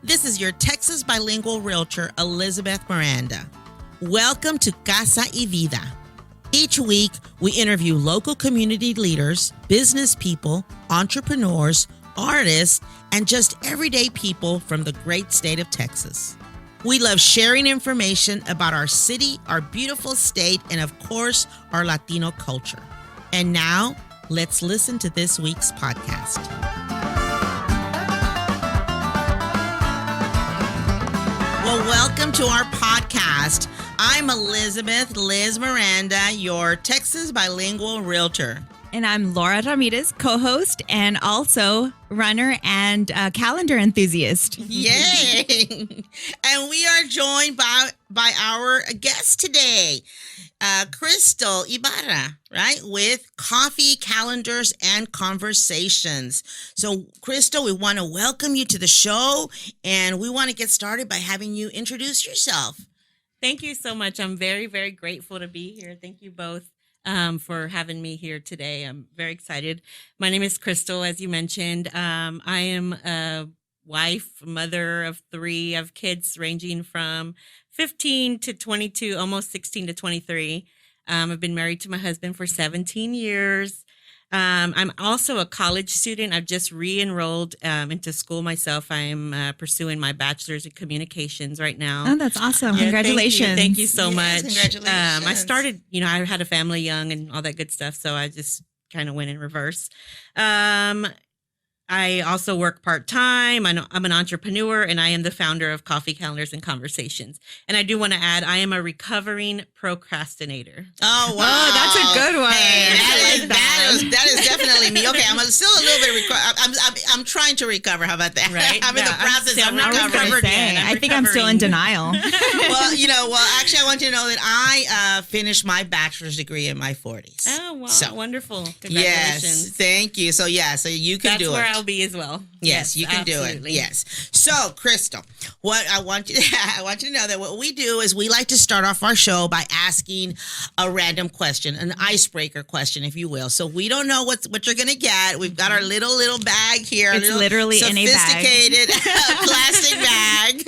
This is your Texas bilingual realtor, Elizabeth Miranda. Welcome to Casa Y Vida. Each week, we interview local community leaders, business people, entrepreneurs, artists, and just everyday people from the great state of Texas. We love sharing information about our city, our beautiful state, and of course, our Latino culture. And now, let's listen to this week's podcast. Well, welcome to our podcast. I'm Elizabeth Liz Miranda, your Texas bilingual realtor. And I'm Laura Ramirez, co-host and also runner and calendar enthusiast. Yay! And we are joined by our guest today, Crystal Ybarra, right? With Coffee, Calendars, and Conversations. So, Crystal, we want to welcome you to the show, and we want to get started by having you introduce yourself. Thank you so much. I'm very, very grateful to be here. Thank you both for having me here today. I'm very excited. My name is Crystal, as you mentioned. I am a wife, mother of 3. I have kids ranging from 15 to 22, almost 16 to 23. I've been married to my husband for 17 years. I'm also a college student. I've just re-enrolled into school myself. I'm pursuing my bachelor's in communications right now. Oh, that's awesome. Yeah, Congratulations. Thank you so much. Congratulations. I started, I had a family young and all that good stuff. So I just kind of went in reverse. I also work part-time. I'm an entrepreneur, and I am the founder of Coffee, Calendars, and Conversations. And I do want to add, I am a recovering procrastinator. Oh, wow. Oh, that's a good one. Hey, that is definitely me. Okay, I'm still a little bit I'm trying to recover. How about that? Right? I'm in the process of not recovering. recovered yet. I think I'm still in denial. Actually, I want you to know that I finished my bachelor's degree in my 40s. Oh, wow. So, wonderful. Congratulations. Yes, thank you. So you can That's do it. where I'll be as well. Yes, you can absolutely. do it. Yes. So, Crystal, what I want you to know that what we do is we like to start off our show by asking a random question, an icebreaker question, if you will. So we don't know what you're gonna get. We've got our little bag here. It's literally in a bag. Sophisticated plastic bag.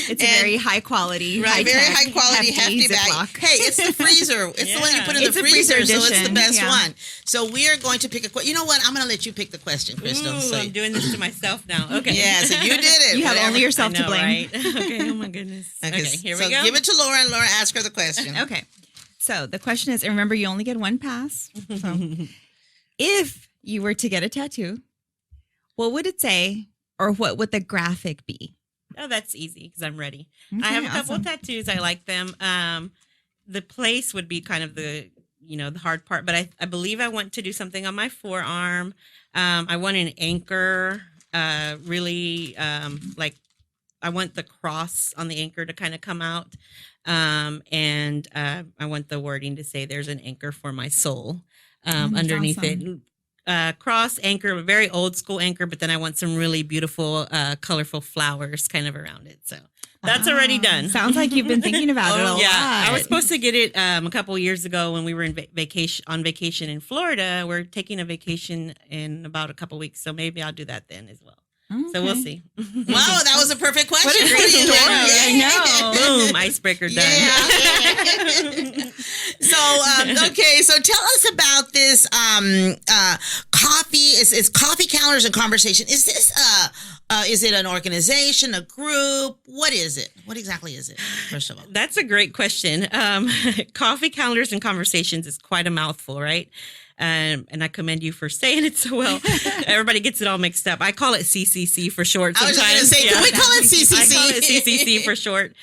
It's a very high quality, right? Very high quality, hefty bag. Ziploc. Hey, it's the freezer. It's the one you put in the freezer, so it's the best one. So we are going to pick a question. You know what? I'm going to let you pick the question, Crystal. Ooh, I'm doing this to myself now. Okay. Yeah, so you did it. You have only yourself to blame. Right? Okay. Oh my goodness. Okay, here we go. So give it to Laura, and Laura, ask her the question. Okay. So the question is, and remember, you only get one pass. So if you were to get a tattoo, what would it say, or what would the graphic be? Oh, that's easy because I'm ready. Okay, I have a couple awesome. of tattoos. I like them. The place would be kind of the hard part, but I believe I want to do something on my forearm. I want an anchor, I want the cross on the anchor to kind of come out. And I want the wording to say there's an anchor for my soul underneath awesome. it. Cross anchor, a very old school anchor, but then I want some really beautiful, colorful flowers kind of around it. So that's already done. Sounds like you've been thinking about it a lot. I was supposed to get it a couple of years ago when we were on vacation in Florida. We're taking a vacation in about a couple of weeks, so maybe I'll do that then as well. Okay. So we'll see. Wow, that was a perfect question. What a great story. I know. Boom, icebreaker done. Yeah. So tell us about this coffee. Is Coffee, Calendars, and Conversation. Is this is it an organization, a group? What is it? What exactly is it, first of all? That's a great question. Coffee, Calendars, and Conversations is quite a mouthful, right? And I commend you for saying it so well. Everybody gets it all mixed up. I call it CCC for short. I was just going to say, can we call it CCC? I call it CCC for short.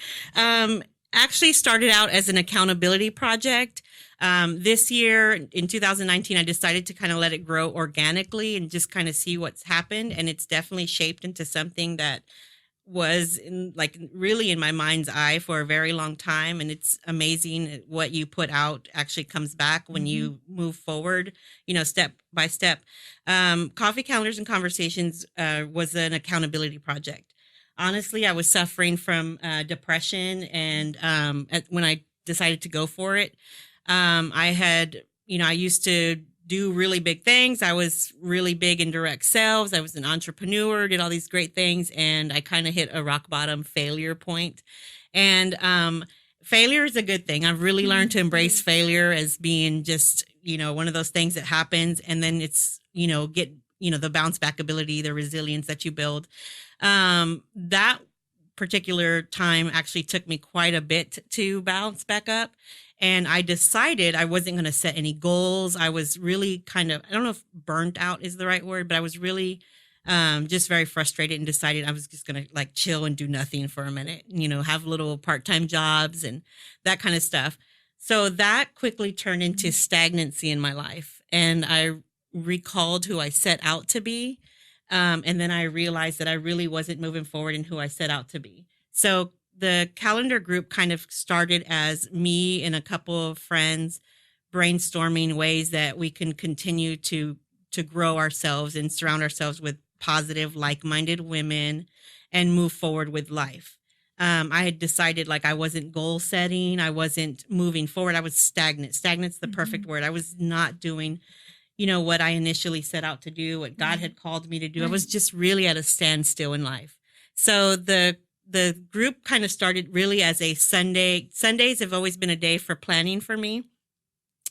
Actually started out as an accountability project. This year, in 2019, I decided to kind of let it grow organically and just kind of see what's happened. And it's definitely shaped into something that was really in my mind's eye for a very long time. And it's amazing what you put out actually comes back when you move forward, step by step. Coffee, Calendars, and Conversations was an accountability project. Honestly, I was suffering from depression. And when I decided to go for it, I had, I used to do really big things. I was really big in direct sales. I was an entrepreneur, did all these great things. And I kind of hit a rock bottom failure point. And failure is a good thing. I've really learned to embrace failure as being just, one of those things that happens. And then it's, get, the bounce back ability, the resilience that you build. That particular time actually took me quite a bit to bounce back up. And I decided I wasn't going to set any goals. I was really I don't know if burnt out is the right word, but I was really just very frustrated and decided I was just going to like chill and do nothing for a minute, have little part-time jobs and that kind of stuff. So that quickly turned into stagnancy in my life. And I recalled who I set out to be. And then I realized that I really wasn't moving forward in who I set out to be. So the calendar group kind of started as me and a couple of friends brainstorming ways that we can continue to grow ourselves and surround ourselves with positive, like-minded women and move forward with life. I had decided like I wasn't goal setting. I wasn't moving forward. I was stagnant. Stagnant's the perfect word. I was not doing, what I initially set out to do, what God had called me to do. I was just really at a standstill in life. So the group kind of started really as a Sunday. Sundays have always been a day for planning for me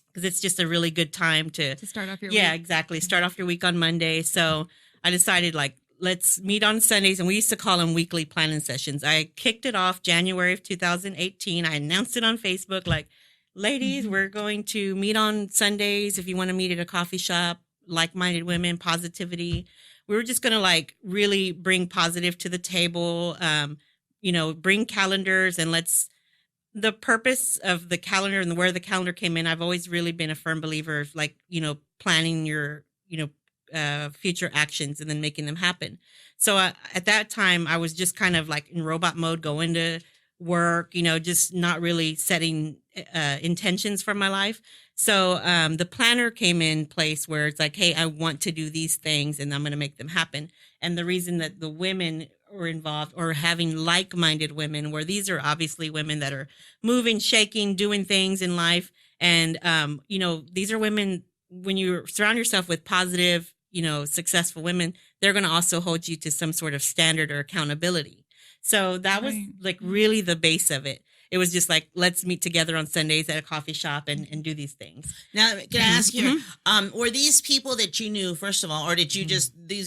because it's just a really good time to start off your week. Yeah, exactly. Start off your week on Monday. So I decided like, let's meet on Sundays. And we used to call them weekly planning sessions. I kicked it off January of 2018. I announced it on Facebook, like, ladies, we're going to meet on Sundays. If you want to meet at a coffee shop, like-minded women, positivity. We were just going to like really bring positive to the table, bring calendars and the purpose of the calendar and where the calendar came in. I've always really been a firm believer of like, planning your, future actions and then making them happen. So at that time, I was just kind of like in robot mode, going to work, just not really setting intentions for my life. So the planner came in place where it's like, hey, I want to do these things and I'm going to make them happen. And the reason that the women were involved or having like-minded women, where these are obviously women that are moving, shaking, doing things in life. And, these are women, when you surround yourself with positive, successful women, they're going to also hold you to some sort of standard or accountability. So that was like really the base of it. It was just like, let's meet together on Sundays at a coffee shop and do these things. Now, can I ask you, were these people that you knew, first of all, or did you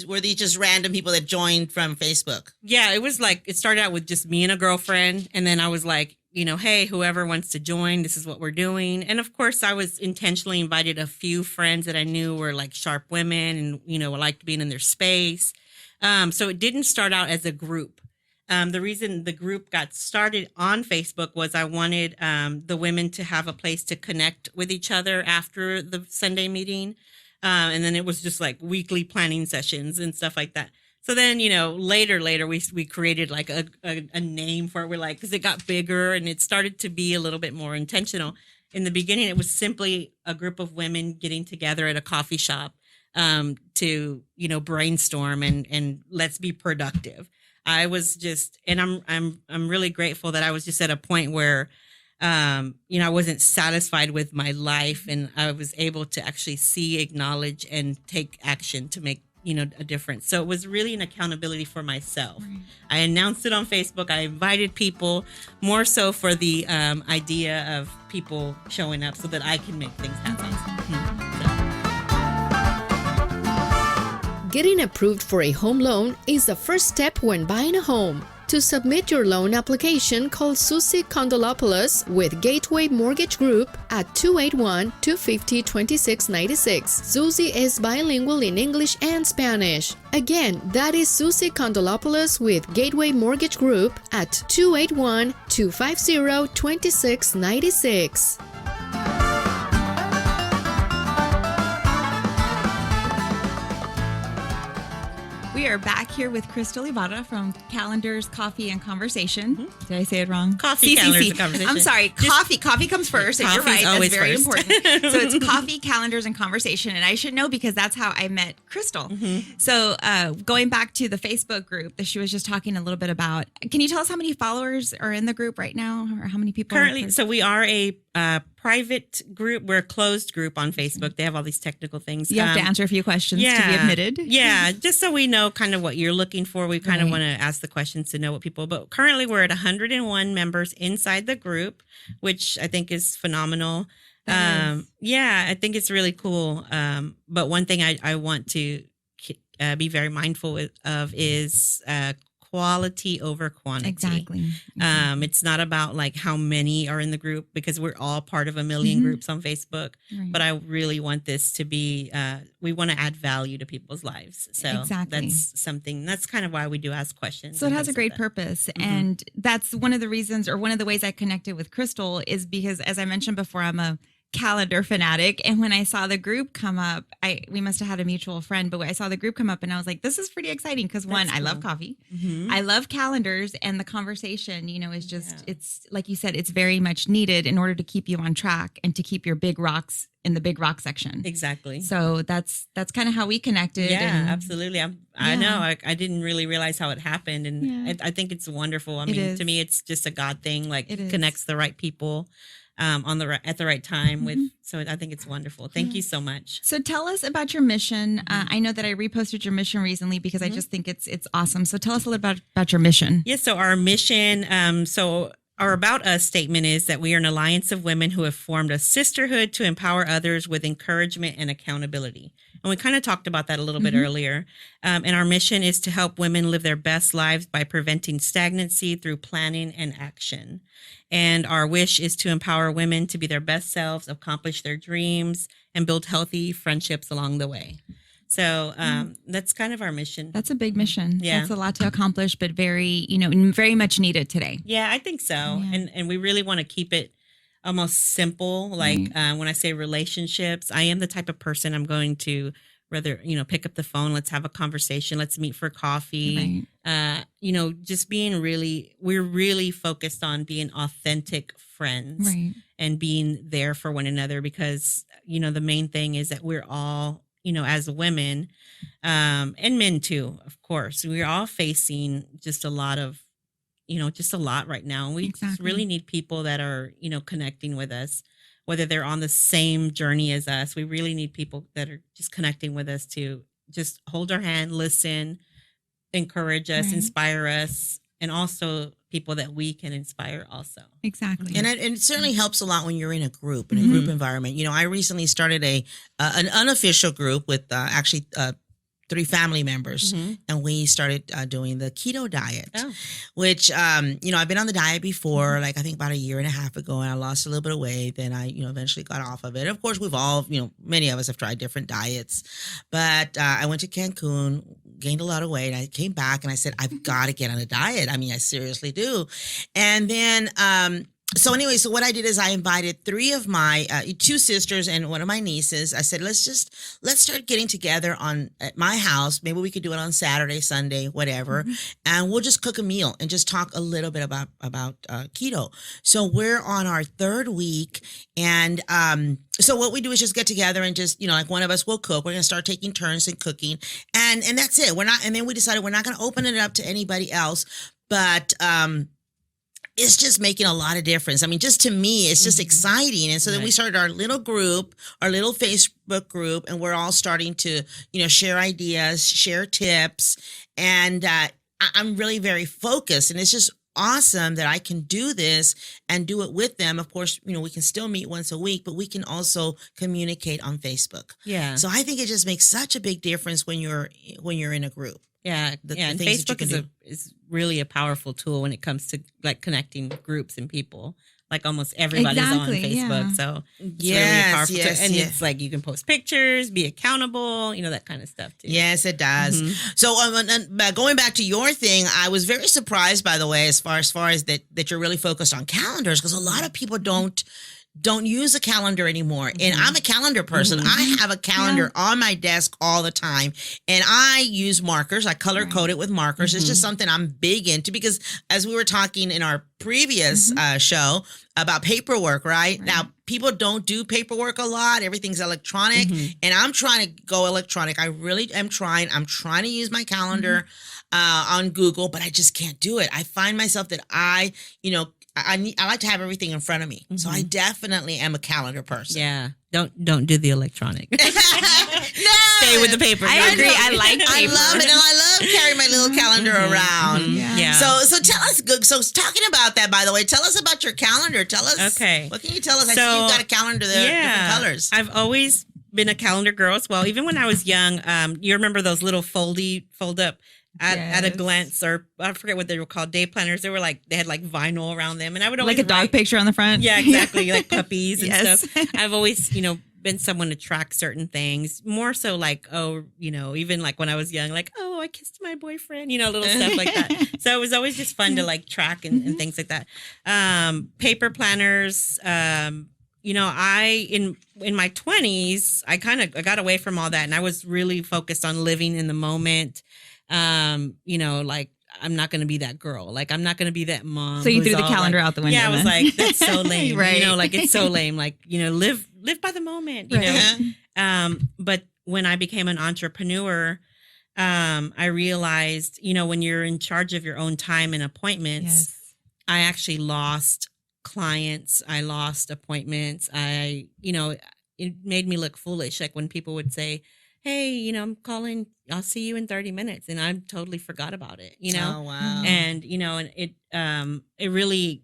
were these just random people that joined from Facebook? Yeah, it was like, it started out with just me and a girlfriend. And then I was like, hey, whoever wants to join, this is what we're doing. And of course, I was intentionally invited a few friends that I knew were like sharp women and, liked being in their space. So it didn't start out as a group. The reason the group got started on Facebook was I wanted the women to have a place to connect with each other after the Sunday meeting. And then it was just like weekly planning sessions and stuff like that. So then, later, we created like a name for it. We're like, because it got bigger and it started to be a little bit more intentional. In the beginning, it was simply a group of women getting together at a coffee shop to, brainstorm and let's be productive. I was just, and I'm really grateful that I was just at a point where, I wasn't satisfied with my life and I was able to actually see, acknowledge, and take action to make, a difference. So it was really an accountability for myself. Right. I announced it on Facebook. I invited people more so for the idea of people showing up so that I can make things happen. Getting approved for a home loan is the first step when buying a home. To submit your loan application, call Susie Kondolopoulos with Gateway Mortgage Group at 281-250-2696. Susie is bilingual in English and Spanish. Again, that is Susie Kondolopoulos with Gateway Mortgage Group at 281-250-2696. We are back here with Crystal Ybarra from Calendars, Coffee, and Conversation. Mm-hmm. Did I say it wrong? Coffee, Calendars, and Conversation. I'm sorry. Coffee. Coffee comes first, and you're right. That's very important. So it's Coffee, Calendars, and Conversation. And I should know because that's how I met Crystal. Mm-hmm. So going back to the Facebook group that she was just talking a little bit about, can you tell us how many followers are in the group right now, or how many people? Currently, so we are a private group. We're a closed group on Facebook. They have all these technical things. You have to answer a few questions to be admitted. Yeah, just so we know kind of what you're looking for. We kind of want to ask the questions to know what people. But currently, we're at 101 members inside the group, which I think is phenomenal. Yeah, I think it's really cool. But one thing I want to be very mindful of is quality over quantity. Exactly. It's not about like how many are in the group, because we're all part of a million groups on Facebook. Right. But I really want this to be, we want to add value to people's lives. So that's kind of why we do ask questions. So it has a great purpose. And that's one of the reasons, or one of the ways I connected with Crystal, is because, as I mentioned before, I'm a calendar fanatic, and when I saw the group come up, we must have had a mutual friend, but I saw the group come up and I was like, this is pretty exciting, because one, I love coffee, I love calendars, and the conversation, is just, it's like you said, it's very much needed in order to keep you on track and to keep your big rocks in the big rock section. Exactly. So that's kind of how we connected. Yeah, absolutely. I know. I didn't really realize how it happened, and I think it's wonderful. I mean, to me, it's just a God thing. Like, it connects the right people at the right time so I think it's wonderful. Thank you so much. So tell us about your mission. I know that I reposted your mission recently because I just think it's awesome. So tell us a little about your mission. Yes. So our mission, our About Us statement is that we are an alliance of women who have formed a sisterhood to empower others with encouragement and accountability. And we kind of talked about that a little bit earlier. And our mission is to help women live their best lives by preventing stagnancy through planning and action. And our wish is to empower women to be their best selves, accomplish their dreams, and build healthy friendships along the way. So that's kind of our mission. That's a big mission. Yeah. That's a lot to accomplish, but very, very much needed today. Yeah, I think so. Yeah. And we really want to keep it almost simple. Like when I say relationships, I am the type of person I'm going to rather, pick up the phone. Let's have a conversation. Let's meet for coffee. Right. Just we're really focused on being authentic friends and being there for one another, because, the main thing is that we're all, as women, and men too, of course, we're all facing just a lot right now. And we just really need people that are, connecting with us, whether they're on the same journey as us. We really need people that are just connecting with us to just hold our hand, listen, encourage us, inspire us, and also people that we can inspire also. Exactly. And it certainly helps a lot when you're in a group environment. I recently started an unofficial group with actually 3 family members, and we started doing the keto diet, which, I've been on the diet before, like I think about a year and a half ago, and I lost a little bit of weight. Then I, eventually got off of it. Of course, we've all, many of us have tried different diets, but I went to Cancun, gained a lot of weight. I came back and I said, I've got to get on a diet. I mean, I seriously do. And then, so what I did is I invited 3 of my 2 sisters and one of my nieces. I said, let's start getting together at my house. Maybe we could do it on Saturday, Sunday, whatever. And we'll just cook a meal and just talk a little bit about keto. So we're on our 3rd week. And so what we do is just get together and just, like one of us will cook. We're going to start taking turns in cooking. And that's it. And then we decided we're not going to open it up to anybody else. But, it's just making a lot of difference. I mean, just to me, it's just exciting. And so then we started our little group, our little Facebook group, and we're all starting to, share ideas, share tips. And I'm really very focused. And it's just awesome that I can do this and do it with them. Of course, we can still meet once a week, but we can also communicate on Facebook. Yeah. So I think it just makes such a big difference when you're in a group. Yeah, and Facebook is really a powerful tool when it comes to like connecting groups and people. Like almost everybody's on Facebook, so it's really a powerful tool. And it's like you can post pictures, be accountable, that kind of stuff too. Yes, it does. So going back to your thing, I was very surprised, by the way, as far as that you're really focused on calendars, because a lot of people don't use a calendar anymore. And I'm a calendar person. I have a calendar on my desk all the time. And I use markers. I color code it with markers. It's just something I'm big into, because as we were talking in our previous show about paperwork, right? Now, people don't do paperwork a lot. Everything's electronic. And I'm trying to go electronic. I really am trying. I'm trying to use my calendar on Google, but I just can't do it. I find myself that I like to have everything in front of me. So I definitely am a calendar person. Yeah. Don't do the electronic. No. Stay with the paper. I agree. I like paper. I love it. And I love carrying my little calendar around. Yeah. So tell us, so talking about that, by the way, tell us about your calendar. Tell us. Okay. What can you tell us? I see you've got a calendar there, different colors. I've always been a calendar girl as well. Even when I was young, you remember those little fold up at a glance, or I forget what they were called, day planners. They had like vinyl around them, and I would always like a dog picture on the front. Yeah, exactly, like puppies and stuff. I've always, been someone to track certain things, more so like, even like when I was young, like, I kissed my boyfriend, little stuff like that. So it was always just fun to like track and things like that. Paper planners. I in my 20s, I got away from all that, and I was really focused on living in the moment. Like, I'm not going to be that girl. Like, I'm not going to be that mom. So you threw the calendar out the window. Yeah, I was like, that's so lame. Right. Like, it's so lame. Like, live by the moment, But when I became an entrepreneur, I realized, when you're in charge of your own time and appointments, I actually lost clients. I lost appointments. It made me look foolish. Like when people would say, hey, I'm calling, I'll see you in 30 minutes. And I totally forgot about it, Oh, wow. And, and it really,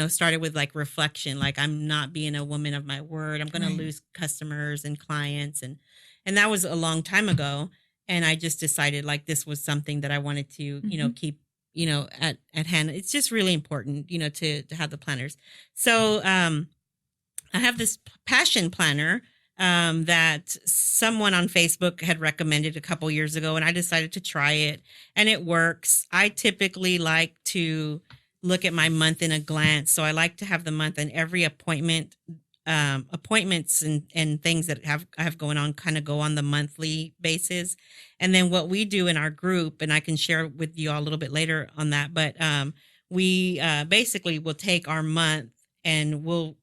started with like reflection. Like, I'm not being a woman of my word. I'm going to lose customers and clients. And that was a long time ago. And I just decided like this was something that I wanted to, keep, at hand. It's just really important, to have the planners. So I have this passion planner that someone on Facebook had recommended a couple years ago, and I decided to try it, and it works. I typically like to look at my month in a glance. So I like to have the month and every appointments and things that I have going on kind of go on the monthly basis. And then what we do in our group, and I can share with you all a little bit later on that, but we basically will take our month and we'll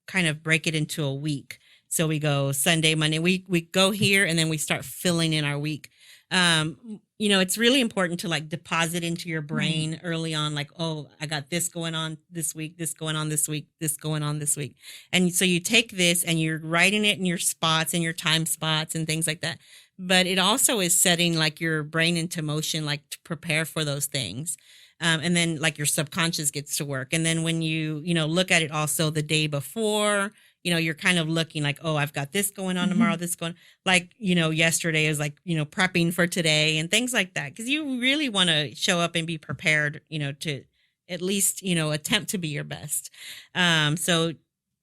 kind of break it into a week. So we go Sunday, Monday, we go here, and then we start filling in our week. It's really important to like deposit into your brain early on, like, I got this going on this week, this going on this week, this going on this week. And so you take this and you're writing it in your spots and your time spots and things like that. But it also is setting like your brain into motion, like to prepare for those things. And then like your subconscious gets to work. And then when you, look at it also the day before, you're kind of looking like, I've got this going on tomorrow, this going, like, yesterday is like, prepping for today and things like that. Cause you really want to show up and be prepared, to at least, attempt to be your best. So,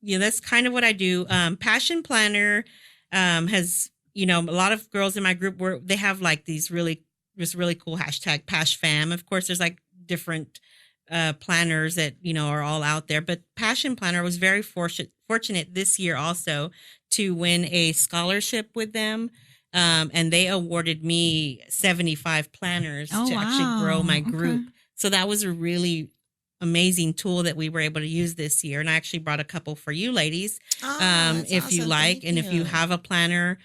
that's kind of what I do. Passion Planner has, a lot of girls in my group where they have like this really cool hashtag #PashFam. Of course, there's like different planners that are all out there, but Passion Planner was very fortunate this year also to win a scholarship with them, and they awarded me 75 planners to actually grow my group. Okay. So that was a really amazing tool that we were able to use this year, and I actually brought a couple for you ladies, if awesome. You like. Thank and you. If you have a planner,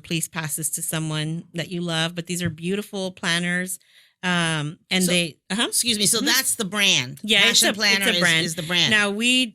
please pass this to someone that you love. But these are beautiful planners. Excuse me. So that's the brand. Yeah, Passion Planner it's a brand. Is the brand. Now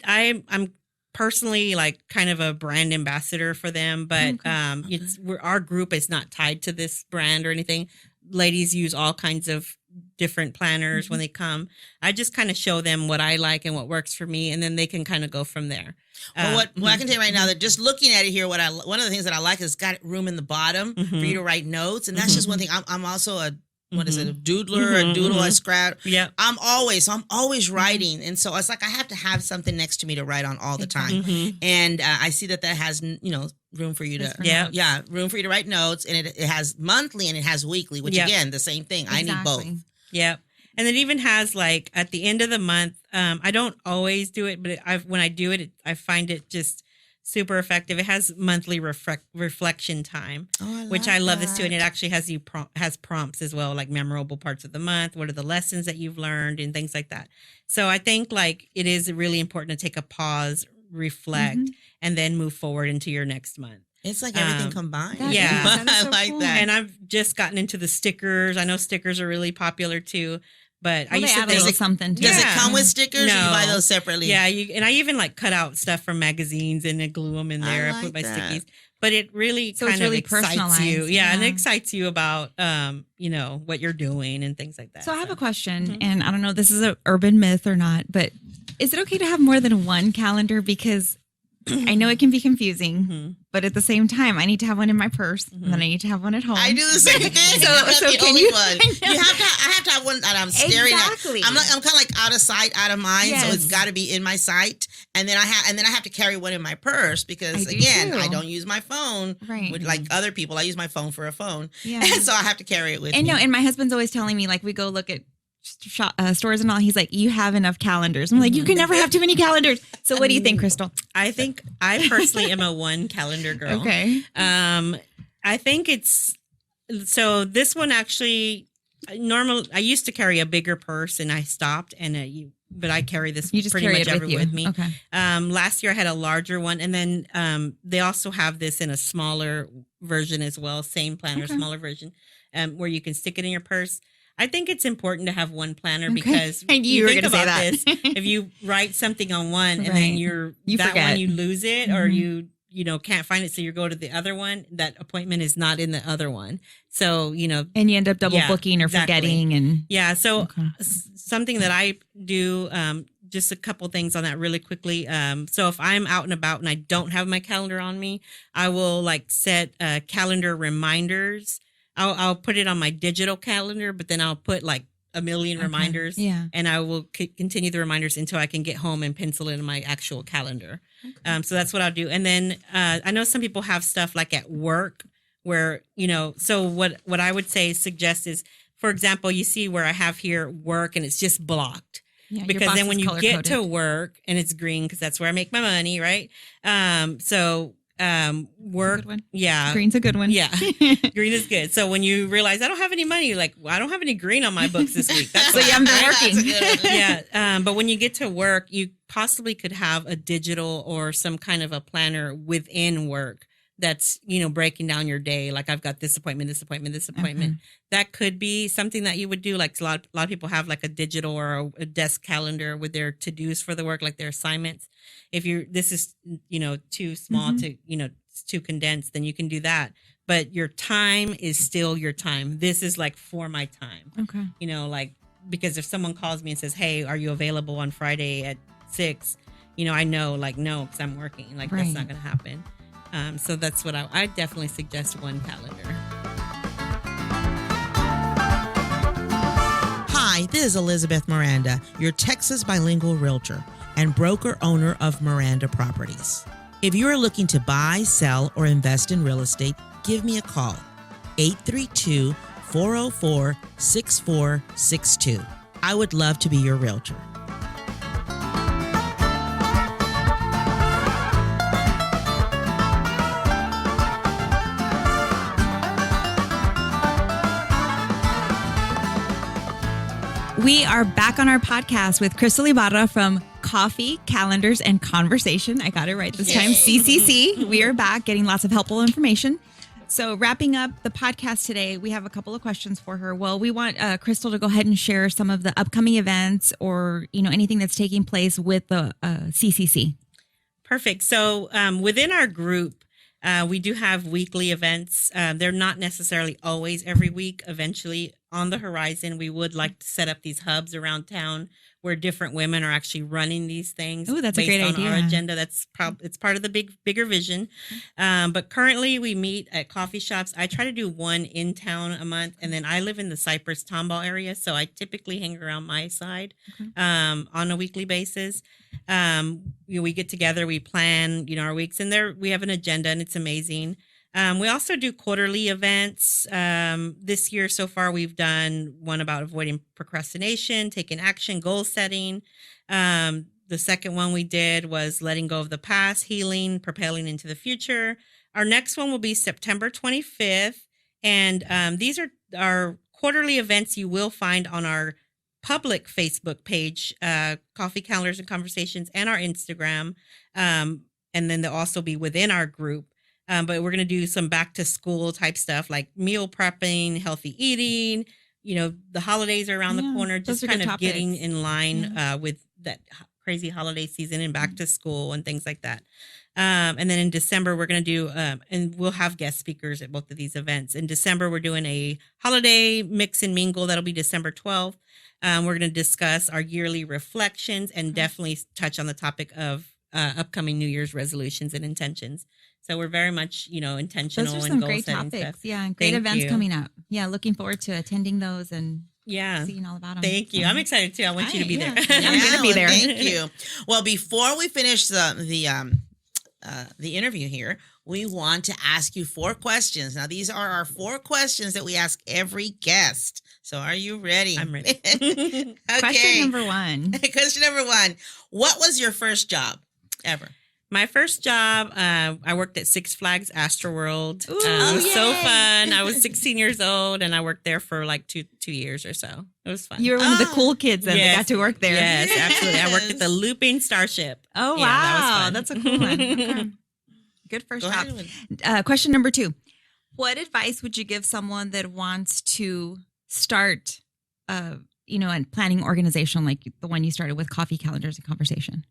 I'm personally like kind of a brand ambassador for them, but our group is not tied to this brand or anything. Ladies use all kinds of different planners when they come. I just kind of show them what I like and what works for me, and then they can kind of go from there. Well, I can tell you right now that just looking at it here, one of the things that I like is it's got room in the bottom for you to write notes, and that's just one thing. I'm also a is it, a doodler, a doodle, a scrap? Yeah. I'm always writing. And so it's like I have to have something next to me to write on all the time. And I see that has, room for you to, room for you to write notes. And it has monthly and it has weekly, which again, the same thing. Exactly. I need both. Yeah. And it even has like at the end of the month, I don't always do it, but when I do it, I find it just super effective. It has monthly reflection time, which I love this too. And it actually has prompts as well, like memorable parts of the month. What are the lessons that you've learned and things like that. So I think like it is really important to take a pause, reflect, and then move forward into your next month. It's like everything combined. Yeah. That so like cool. that. And I've just gotten into the stickers. I know stickers are really popular too. But I used to add a little something to Does it. it come with stickers? No. Or you buy those separately? Yeah, and I even like cut out stuff from magazines and I glue them in there. I put my stickies. But it really kind of excites you. Yeah, and it excites you about what you're doing and things like that. So I have a question, and I don't know if this is an urban myth or not, but is it okay to have more than one calendar? Because I know it can be confusing, but at the same time, I need to have one in my purse, and then I need to have one at home. I do the same thing. So I'm not the can only you- one. I have to have one that I'm staring Exactly. at. I'm kind of like out of sight, out of mind. Yes. So it's got to be in my sight, and then I have to carry one in my purse because I do again, too. I don't use my phone Right. with like other people. I use my phone for a phone, Yeah. and so I have to carry it with And me. no, and my husband's always telling me, like, we go look at stores and all. He's like, you have enough calendars. I'm like, you can never have too many calendars. So what do you think, Crystal? I think I personally am a one calendar girl. Okay. I think it's so this one actually I used to carry a bigger purse and I stopped but I carry this You just pretty carry much it everywhere with me. Okay. Last year I had a larger one, and then they also have this in a smaller version as well, same planner, smaller version, where you can stick it in your purse. I think it's important to have one planner because And you were think gonna say about that. this. If you write something on one and then Right. you forget. one you lose it or you can't find it, so you go to the other one, that appointment is not in the other one. So, And you end up double Yeah, booking or exactly. forgetting. And yeah. So Okay. something that I do, just a couple things on that really quickly. So if I'm out and about and I don't have my calendar on me, I will like set calendar reminders. I'll put it on my digital calendar, but then I'll put like a million reminders. Yeah. And I will continue the reminders until I can get home and pencil it in my actual calendar. So that's what I'll do. And then I know some people have stuff like at work where, so what I would suggest is, for example, you see where I have here work and it's just blocked. Yeah, your Because box then when is you get to color-coded. work and it's green, because that's where I make my money, right? Work, Good one. yeah. Green's a good one. Yeah, green is good. So when you realize I don't have any money, like, well, I don't have any green on my books this week. That's So you haven't been working. That's a good one. yeah. But when you get to work, you possibly could have a digital or some kind of a planner within work that's, breaking down your day. Like I've got this appointment. That could be something that you would do. Like a lot of people have like a digital or a desk calendar with their to-dos for the work, like their assignments. If this is, too small to, it's too condensed, then you can do that. But your time is still your time. This is like for my time. Okay. Because if someone calls me and says, hey, are you available on Friday at 6? I know, like, no, because I'm working. Like, Right. that's not going to happen. So that's what I definitely suggest one calendar. Hi, this is Elizabeth Miranda, your Texas bilingual realtor and broker owner of Miranda Properties. If you are looking to buy, sell, or invest in real estate, give me a call. 832-404-6462. I would love to be your realtor. We are back on our podcast with Crystal Ybarra from Coffee, Calendars, and Conversation. I got it right this time. CCC. We are back getting lots of helpful information. So wrapping up the podcast today, we have a couple of questions for her. Well, we want Crystal to go ahead and share some of the upcoming events or, anything that's taking place with the CCC. Perfect. So within our group, we do have weekly events. They're not necessarily always every week. Eventually, on the horizon, we would like to set up these hubs around town where different women are actually running these things. Ooh, that's a great based on idea. our agenda. That's it's part of the bigger vision. But currently, we meet at coffee shops. I try to do one in town a month, and then I live in the Cypress Tomball area, so I typically hang around my side on a weekly basis. We get together, we plan, our weeks, and there we have an agenda, and it's amazing. We also do quarterly events. This year so far, we've done one about avoiding procrastination, taking action, goal setting. The second one we did was letting go of the past, healing, propelling into the future. Our next one will be September 25th. And these are our quarterly events you will find on our public Facebook page, Coffee Calendars and Conversations, and our Instagram. And then they'll also be within our group. But we're going to do some back to school type stuff like meal prepping, healthy eating. The holidays are around the corner, just kind of getting in line with that crazy holiday season and back to school and things like that. And then in December, we're going to do, and we'll have guest speakers at both of these events. In December, we're doing a holiday mix and mingle. That'll be December 12th. We're going to discuss our yearly reflections and definitely touch on the topic of upcoming New Year's resolutions and intentions. So we're very much, intentional. Those are some and great topics. Stuff. Yeah, and great events coming up. Yeah, looking forward to attending those and seeing all about them. Thank you. I'm excited too. I want you to be there. I'm going to be there. Thank you. Well, before we finish the interview here, we want to ask you 4 questions. Now, these are our 4 questions that we ask every guest. So are you ready? I'm ready. Okay. Question number 1. Question number 1. What was your first job ever? My first job, I worked at Six Flags Astroworld. It was so fun. I was 16 years old, and I worked there for like two years or so. It was fun. You were one of the cool kids that got to work there. Yes, absolutely. I worked at the Looping Starship. Oh, wow. That was fun. That's a cool one. Okay. Good first job. Question number 2. What advice would you give someone that wants to start, a planning organization like the one you started with Coffee Calendars and Conversation?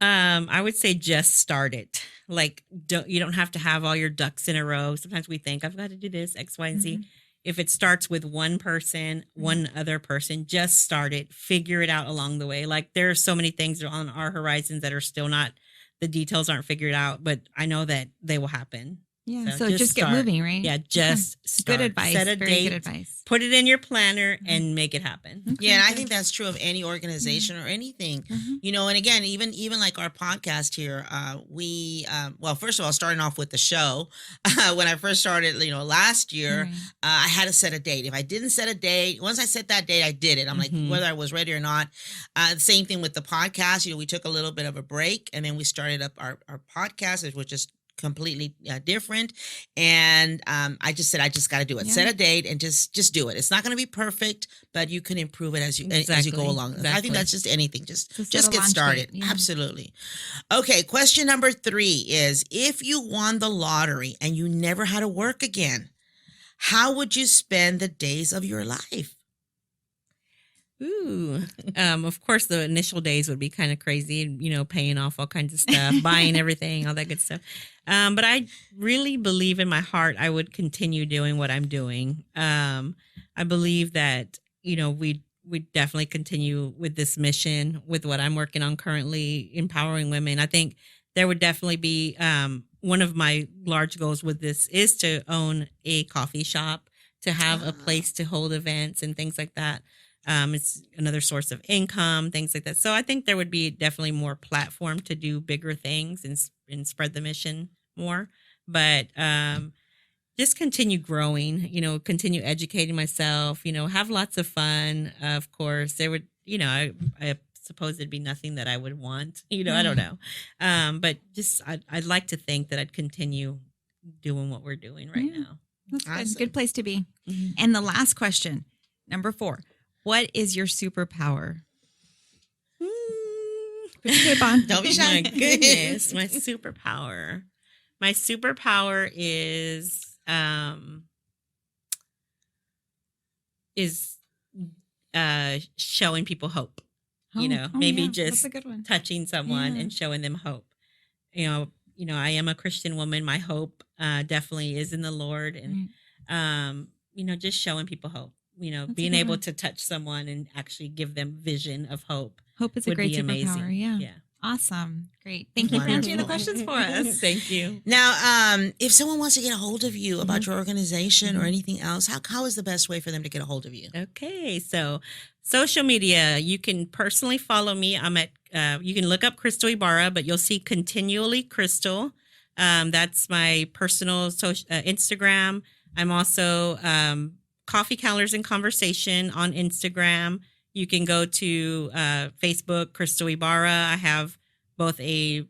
I would say just start it. Like, you don't have to have all your ducks in a row. Sometimes we think I've got to do this, X, Y, and Z. If it starts with one person, one other person, just start it. Figure it out along the way. Like, there are so many things on our horizons that are still not, the details aren't figured out, but I know that they will happen. Yeah. So just get moving, right? Yeah. Just start. Good advice. Set a date. Good advice. Put it in your planner and make it happen. Okay. Yeah. And I think that's true of any organization or anything, and again, even like our podcast here, we, first of all, starting off with the show, when I first started, last year, I had to set a date. If I didn't set a date, once I set that date, I did it. I'm like, whether I was ready or not. Same thing with the podcast. We took a little bit of a break and then we started up our podcast, which is completely different. And I just said, I just got to do it. Set a date and just do it. It's not going to be perfect, but you can improve it as you go along. Exactly. I think that's just anything. Just get started. Yeah. Absolutely. Okay. Question number 3 is, if you won the lottery and you never had to work again, how would you spend the days of your life? Ooh, of course, the initial days would be kind of crazy, paying off all kinds of stuff, buying everything, all that good stuff. But I really believe in my heart I would continue doing what I'm doing. I believe that, we definitely continue with this mission, with what I'm working on currently, empowering women. I think there would definitely be one of my large goals with this is to own a coffee shop, to have a place to hold events and things like that. It's another source of income, things like that. So I think there would be definitely more platform to do bigger things and spread the mission more. But just continue growing, continue educating myself, have lots of fun. Of course, there would, I suppose there'd be nothing that I would want, I don't know. But just I'd like to think that I'd continue doing what we're doing right now. That's awesome. Good place to be. And the last question, number 4. What is your superpower? Put your cape on. Don't be shy. My goodness, my superpower. My superpower is showing people hope. Maybe just touching someone and showing them hope. I am a Christian woman. My hope definitely is in the Lord, and just showing people hope. Being able to touch someone and actually give them vision of hope. Hope is a great superpower. Yeah. Awesome. Great. Thank you for answering the questions for us. Thank you. Now, if someone wants to get a hold of you about your organization or anything else, how is the best way for them to get a hold of you? Okay. So social media, you can personally follow me. I'm at, you can look up Crystal Ybarra, but you'll see Continually Crystal. That's my personal Instagram. I'm also, Coffee Calendars and Conversation on Instagram. You can go to Facebook, Crystal Ybarra. I have both a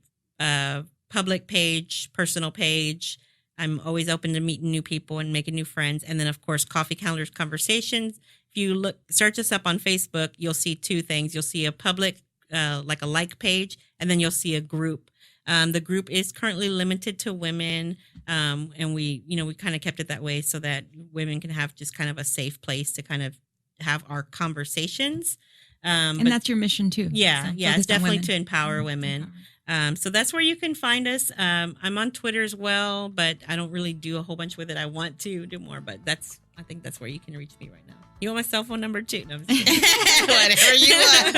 public page, personal page. I'm always open to meeting new people and making new friends. And then, of course, Coffee Calendars Conversations. If you search us up on Facebook, you'll see two things. You'll see a public, like a like page, and then you'll see a group. The group is currently limited to women, and we kind of kept it that way so that women can have just kind of a safe place to kind of have our conversations. And that's your mission too. Yeah, so it's definitely to empower women. So that's where you can find us. I'm on Twitter as well, but I don't really do a whole bunch with it. I want to do more, but I think that's where you can reach me right now. You want my cell phone number too? No, I'm just kidding. Whatever you want.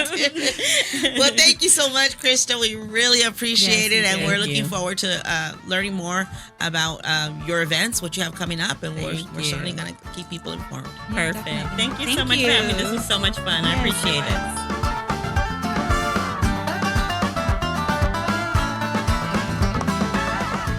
Well, thank you so much, Crystal. We really appreciate it, and we're looking forward to learning more about your events, what you have coming up, and we're certainly going to keep people informed. Perfect. Thank you so much for having me. This was so much fun. I appreciate it.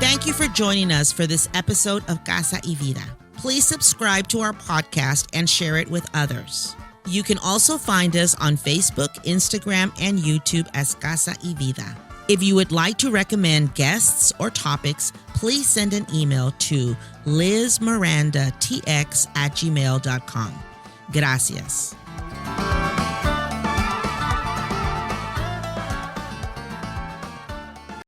Thank you for joining us for this episode of Casa Y Vida. Please subscribe to our podcast and share it with others. You can also find us on Facebook, Instagram, and YouTube as Casa Y Vida. If you would like to recommend guests or topics, please send an email to lizmirandatx@gmail.com. Gracias.